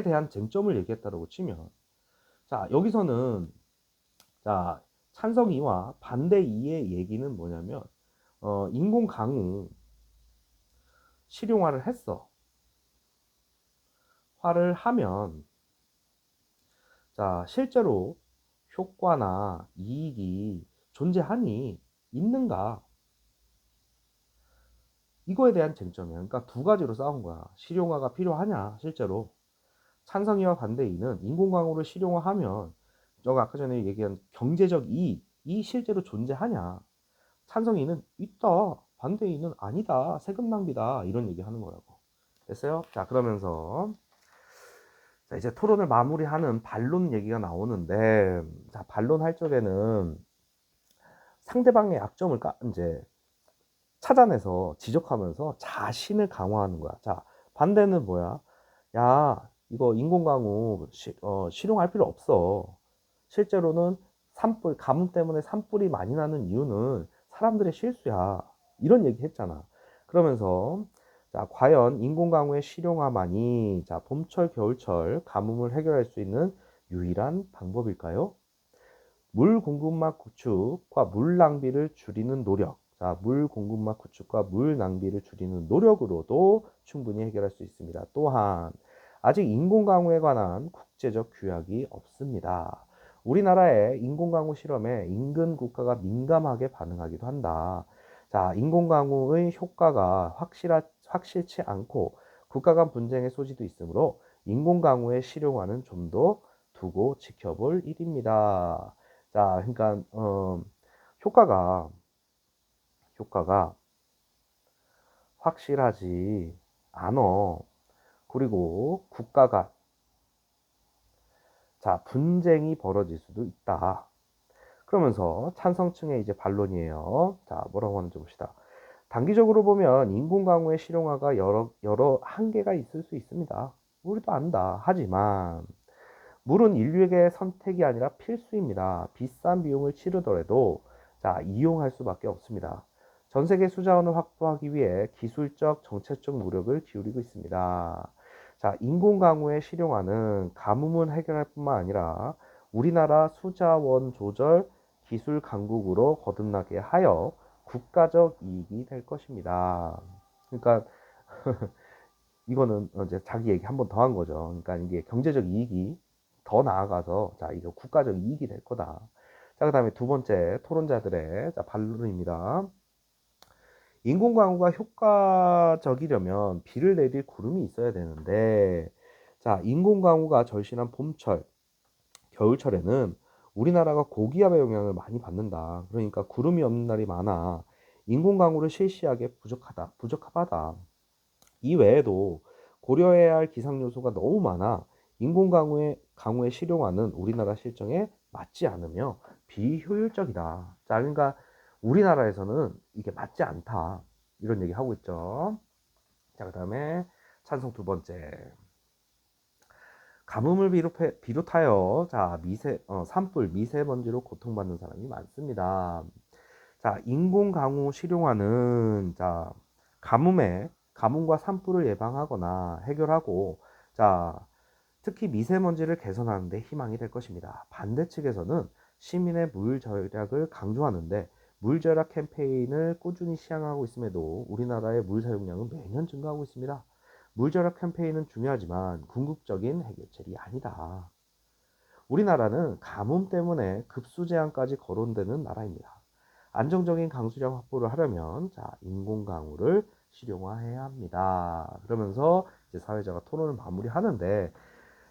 대한 쟁점을 얘기했다고 치면, 자, 여기서는 자, 찬성 2와 반대 2의 얘기는 뭐냐면 인공강우 실용화를 했어. 화를 하면, 자, 실제로 효과나 이익이 존재하니 있는가? 이거에 대한 쟁점이야. 그러니까 두 가지로 싸운 거야. 실용화가 필요하냐, 실제로. 찬성이와 반대이는 인공광우를 실용화하면, 너가 아까 전에 얘기한 경제적 이익이 실제로 존재하냐? 찬성이는 있다. 반대이는 아니다. 세금 낭비다. 이런 얘기 하는 거라고. 됐어요? 자, 그러면서 자, 이제 토론을 마무리하는 반론 얘기가 나오는데, 자, 반론할 적에는 상대방의 약점을 이제 찾아내서 지적하면서 자신을 강화하는 거야. 자, 반대는 뭐야? 야, 이거 인공강우 실용할 필요 없어. 실제로는 가뭄 때문에 산불이 많이 나는 이유는 사람들의 실수야. 이런 얘기 했잖아. 그러면서 자, 과연 인공강우의 실용화만이 자, 봄철, 겨울철 가뭄을 해결할 수 있는 유일한 방법일까요? 물 공급망 구축과 물 낭비를 줄이는 노력. 자, 물 공급망 구축과 물 낭비를 줄이는 노력으로도 충분히 해결할 수 있습니다. 또한 아직 인공강우에 관한 국제적 규약이 없습니다. 우리나라의 인공강우 실험에 인근 국가가 민감하게 반응하기도 한다. 자, 인공강우의 효과가 확실치 않고 국가 간 분쟁의 소지도 있으므로 인공강우의 실용화는 좀 더 두고 지켜볼 일입니다. 자, 그러니까 효과가 확실하지 않어. 그리고 국가가 자, 분쟁이 벌어질 수도 있다. 그러면서 찬성층의 이제 반론이에요. 자, 뭐라고 하는지 봅시다. 단기적으로 보면 인공 강우의 실용화가 여러 한계가 있을 수 있습니다. 우리도 안다. 하지만 물은 인류에게 선택이 아니라 필수입니다. 비싼 비용을 치르더라도 자, 이용할 수밖에 없습니다. 전 세계 수자원을 확보하기 위해 기술적, 정책적 노력을 기울이고 있습니다. 자, 인공 강우의 실용화는 가뭄을 해결할 뿐만 아니라 우리나라 수자원 조절 기술 강국으로 거듭나게 하여 국가적 이익이 될 것입니다. 그러니까 이거는 이제 자기 얘기 한 번 더 한 거죠. 그러니까 이게 경제적 이익이 더 나아가서 자, 이거 국가적 이익이 될 거다. 자, 그다음에 두 번째 토론자들의 자, 반론입니다. 인공광우가 효과적이려면 비를 내릴 구름이 있어야 되는데 자, 인공광우가 절실한 봄철, 겨울철에는 우리나라가 고기압의 영향을 많이 받는다. 그러니까 구름이 없는 날이 많아. 인공광우를 실시하기에 부적합하다. 이 외에도 고려해야 할 기상 요소가 너무 많아 강우의 실용화는 우리나라 실정에 맞지 않으며 비효율적이다. 자, 그러니까 우리나라에서는 이게 맞지 않다. 이런 얘기 하고 있죠. 자, 그다음에 찬성 두 번째. 가뭄을 비롯하여 자, 산불, 미세먼지로 고통받는 사람이 많습니다. 자, 인공 강우 실용화는 자, 가뭄과 산불을 예방하거나 해결하고 자, 특히 미세먼지를 개선하는 데 희망이 될 것입니다. 반대 측에서는 시민의 물 절약을 강조하는데 물 절약 캠페인을 꾸준히 시행하고 있음에도 우리나라의 물 사용량은 매년 증가하고 있습니다. 물 절약 캠페인은 중요하지만 궁극적인 해결책이 아니다. 우리나라는 가뭄 때문에 급수 제한까지 거론되는 나라입니다. 안정적인 강수량 확보를 하려면 자, 인공 강우를 실용화해야 합니다. 그러면서 이제 사회자가 토론을 마무리하는데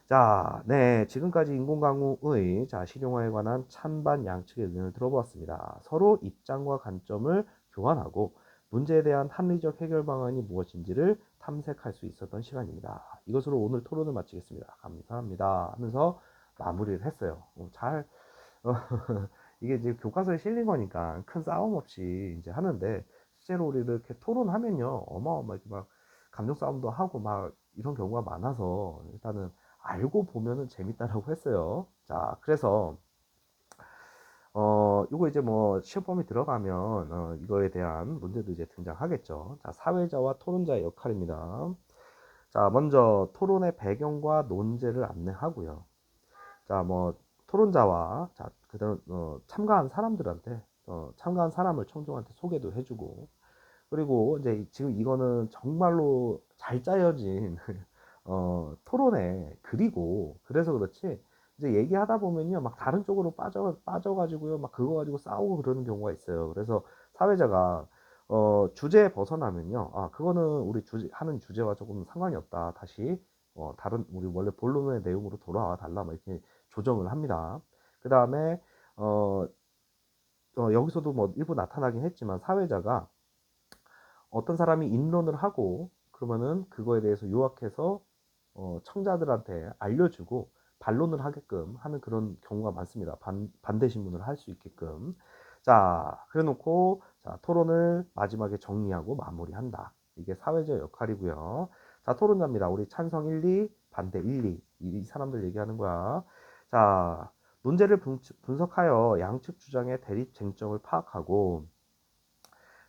자, 네, 지금까지 인공 강우의 자, 실용화에 관한 찬반 양측의 의견을 들어보았습니다. 서로 입장과 관점을 교환하고 문제에 대한 합리적 해결 방안이 무엇인지를 탐색할 수 있었던 시간입니다. 이것으로 오늘 토론을 마치겠습니다. 감사합니다. 하면서 마무리를 했어요. 어, 이게 이제 교과서에 실린 거니까 큰 싸움 없이 이제 하는데 실제로 우리 이렇게 토론하면요 어마어마하게 막 감정 싸움도 하고 막 이런 경우가 많아서 일단은 알고 보면은 재밌다라고 했어요. 자, 그래서 이거 이제 뭐 시험범위 들어가면 이거에 대한 문제도 이제 등장하겠죠. 자, 사회자와 토론자의 역할입니다. 자, 먼저 토론의 배경과 논제를 안내하고요. 자, 뭐 토론자와 자, 그다음 참가한 사람들한테 참가한 사람을 청중한테 소개도 해주고 그리고 이제 지금 이거는 정말로 잘 짜여진 토론회 그리고 그래서 그렇지 이제 얘기하다 보면요 막 다른 쪽으로 빠져가지고요 막 그거 가지고 싸우고 그러는 경우가 있어요. 그래서 사회자가 주제에 벗어나면요 아 그거는 우리 하는 주제와 조금 상관이 없다 다시 다른 우리 원래 본론의 내용으로 돌아와 달라 막 이렇게 조정을 합니다. 그 다음에 여기서도 뭐 일부 나타나긴 했지만 사회자가 어떤 사람이 인론을 하고 그러면은 그거에 대해서 요약해서 청자들한테 알려주고 반론을 하게끔 하는 그런 경우가 많습니다. 반대 신문을 할 수 있게끔. 자, 그래 놓고 자, 토론을 마지막에 정리하고 마무리한다. 이게 사회적 역할이고요. 자, 토론자입니다. 우리 찬성 1, 2, 반대 1, 2. 이 사람들 얘기하는 거야. 자, 문제를 분석하여 양측 주장의 대립 쟁점을 파악하고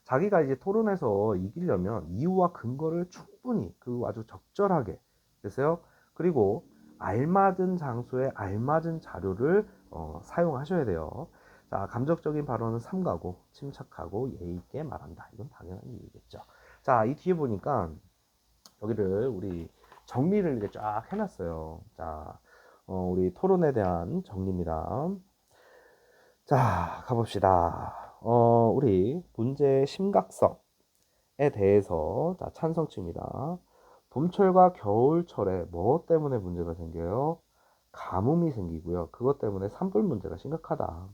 자기가 이제 토론에서 이기려면 이유와 근거를 충분히 그 아주 적절하게 그래서요. 그리고 알맞은 장소에 알맞은 자료를 사용하셔야 돼요. 자, 감정적인 발언은 삼가고 침착하고 예의 있게 말한다. 이건 당연한 일이겠죠. 자, 이 뒤에 보니까 여기를 우리 정리를 이렇게 쫙 해놨어요. 자, 우리 토론에 대한 정리입니다. 자, 가봅시다. 우리 문제의 심각성에 대해서 자, 찬성층입니다. 봄철과 겨울철에 뭐 때문에 문제가 생겨요? 가뭄이 생기고요. 그것 때문에 산불 문제가 심각하다.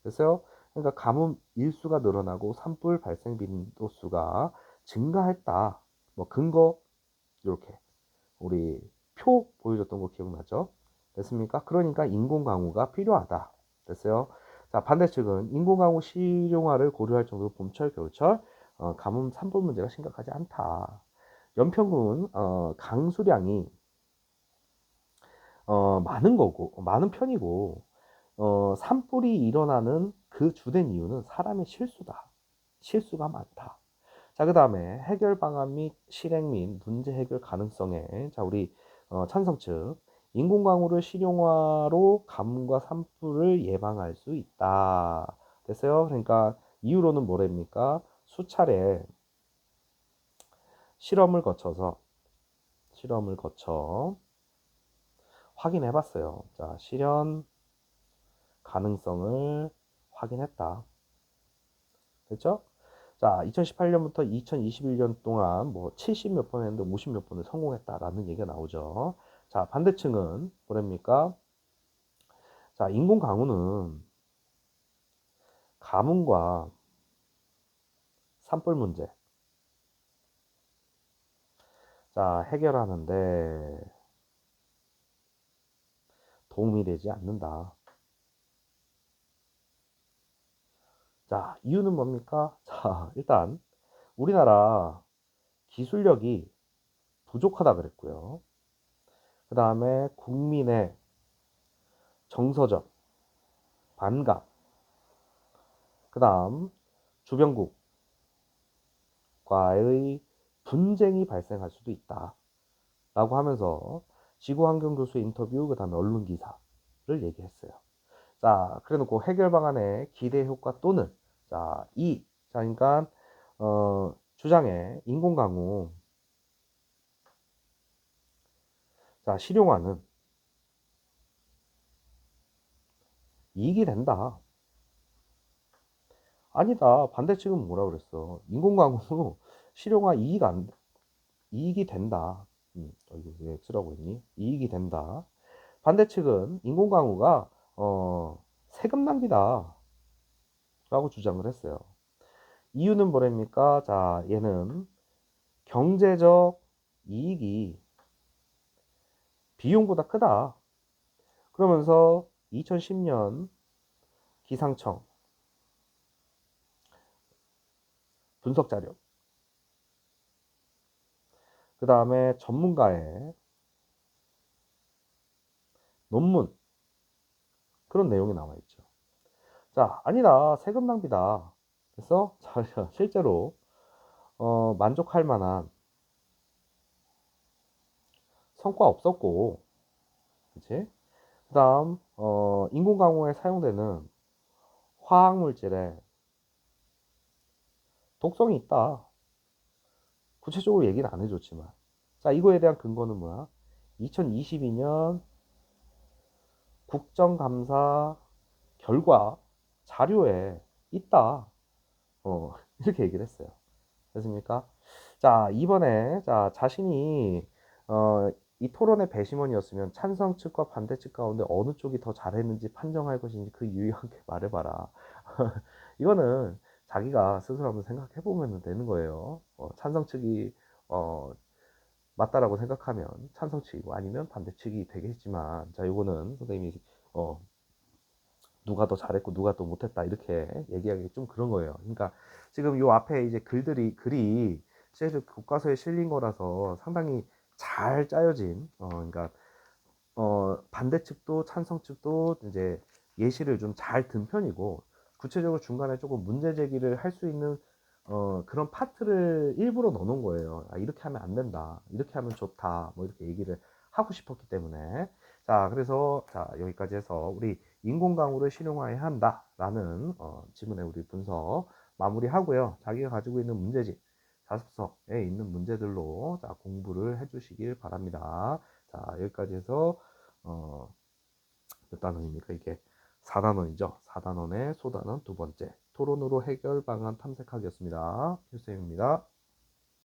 그래서요. 그러니까 가뭄 일수가 늘어나고 산불 발생 빈도수가 증가했다. 뭐 근거 이렇게 우리 표 보여줬던 거 기억나죠? 됐습니까? 그러니까 인공 강우가 필요하다. 됐어요? 자, 반대측은 인공 강우 실용화를 고려할 정도로 봄철, 겨울철 가뭄 산불 문제가 심각하지 않다. 연평군 강수량이 많은 거고 많은 편이고 산불이 일어나는 그 주된 이유는 사람의 실수다. 실수가 많다. 자, 그 다음에 해결 방안 및 실행 및 문제 해결 가능성에 자 우리 찬성 측 인공광우를 실용화로 가뭄과 산불을 예방할 수 있다. 됐어요? 그러니까 이유로는 뭐랍니까? 수차례 실험을 거쳐 확인해 봤어요. 자, 실현 가능성을 확인했다. 됐죠? 자, 2018년부터 2021년 동안 뭐 70 몇 번 했는데 50 몇 번을 성공했다라는 얘기가 나오죠. 자, 반대층은 뭐랍니까? 자, 인공 강우는 가뭄과 산불 문제 자, 해결하는데 도움이 되지 않는다. 자, 이유는 뭡니까? 자, 일단 우리나라 기술력이 부족하다 그랬고요. 그 다음에 국민의 정서적 반감, 그 다음 주변국과의 분쟁이 발생할 수도 있다. 라고 하면서 지구환경교수 인터뷰, 그 다음에 언론 기사를 얘기했어요. 자, 그래 놓고 해결 방안의 기대 효과 또는 자, 그러니까 주장의 인공 강우 자, 실용화는 이익이 된다. 아니다. 반대측은 뭐라 그랬어? 인공 강우 실용화 이익이 된다. 이거 왜 X라고 했니? 이익이 된다. 반대측은 인공 강우가 세금 낭비다. 라고 주장을 했어요. 이유는 뭐랍니까? 자, 얘는 경제적 이익이 비용보다 크다. 그러면서 2010년 기상청 분석 자료, 그 다음에 전문가의 논문, 그런 내용이 나와 있죠. 자, 아니다. 세금 낭비다. 그래서 실제로 만족할 만한 성과 없었고, 그치? 그 다음, 인공 강우에 사용되는 화학 물질에 독성이 있다. 구체적으로 얘기는 안 해줬지만. 자, 이거에 대한 근거는 뭐야? 2022년 국정감사 결과 자료에 있다. 이렇게 얘기를 했어요. 됐습니까? 자, 이번에 자신이 이 토론의 배심원이었으면 찬성 측과 반대 측 가운데 어느 쪽이 더 잘했는지 판정할 것인지 그 유의하게 말해봐라. 이거는 자기가 스스로 한번 생각해 보면 되는 거예요. 찬성 측이 어, 맞다라고 생각하면 찬성 측이고 아니면 반대 측이 되겠지만 자, 이거는 선생님이 어, 누가 더 잘했고 누가 더 못했다 이렇게 얘기하기 좀 그런 거예요. 그러니까 지금 요 앞에 이제 글이 실제 교과서에 실린 거라서 상당히 잘 짜여진 그러니까 반대 측도 찬성 측도 이제 예시를 좀 잘 든 편이고 구체적으로 중간에 조금 문제 제기를 할 수 있는 그런 파트를 일부러 넣어놓은 거예요. 아, 이렇게 하면 안 된다. 이렇게 하면 좋다. 뭐 이렇게 얘기를 하고 싶었기 때문에 자, 그래서 자, 여기까지 해서 우리 인공강우를 실용화해야 한다라는 지문의 우리 분석 마무리하고요. 자기가 가지고 있는 문제집 자습서에 있는 문제들로 자, 공부를 해주시길 바랍니다. 자, 여기까지 해서 몇 단원입니까? 이게 4단원이죠. 4단원의 소단원 두 번째 토론으로 해결 방안 탐색하기였습니다. 필쌤입니다.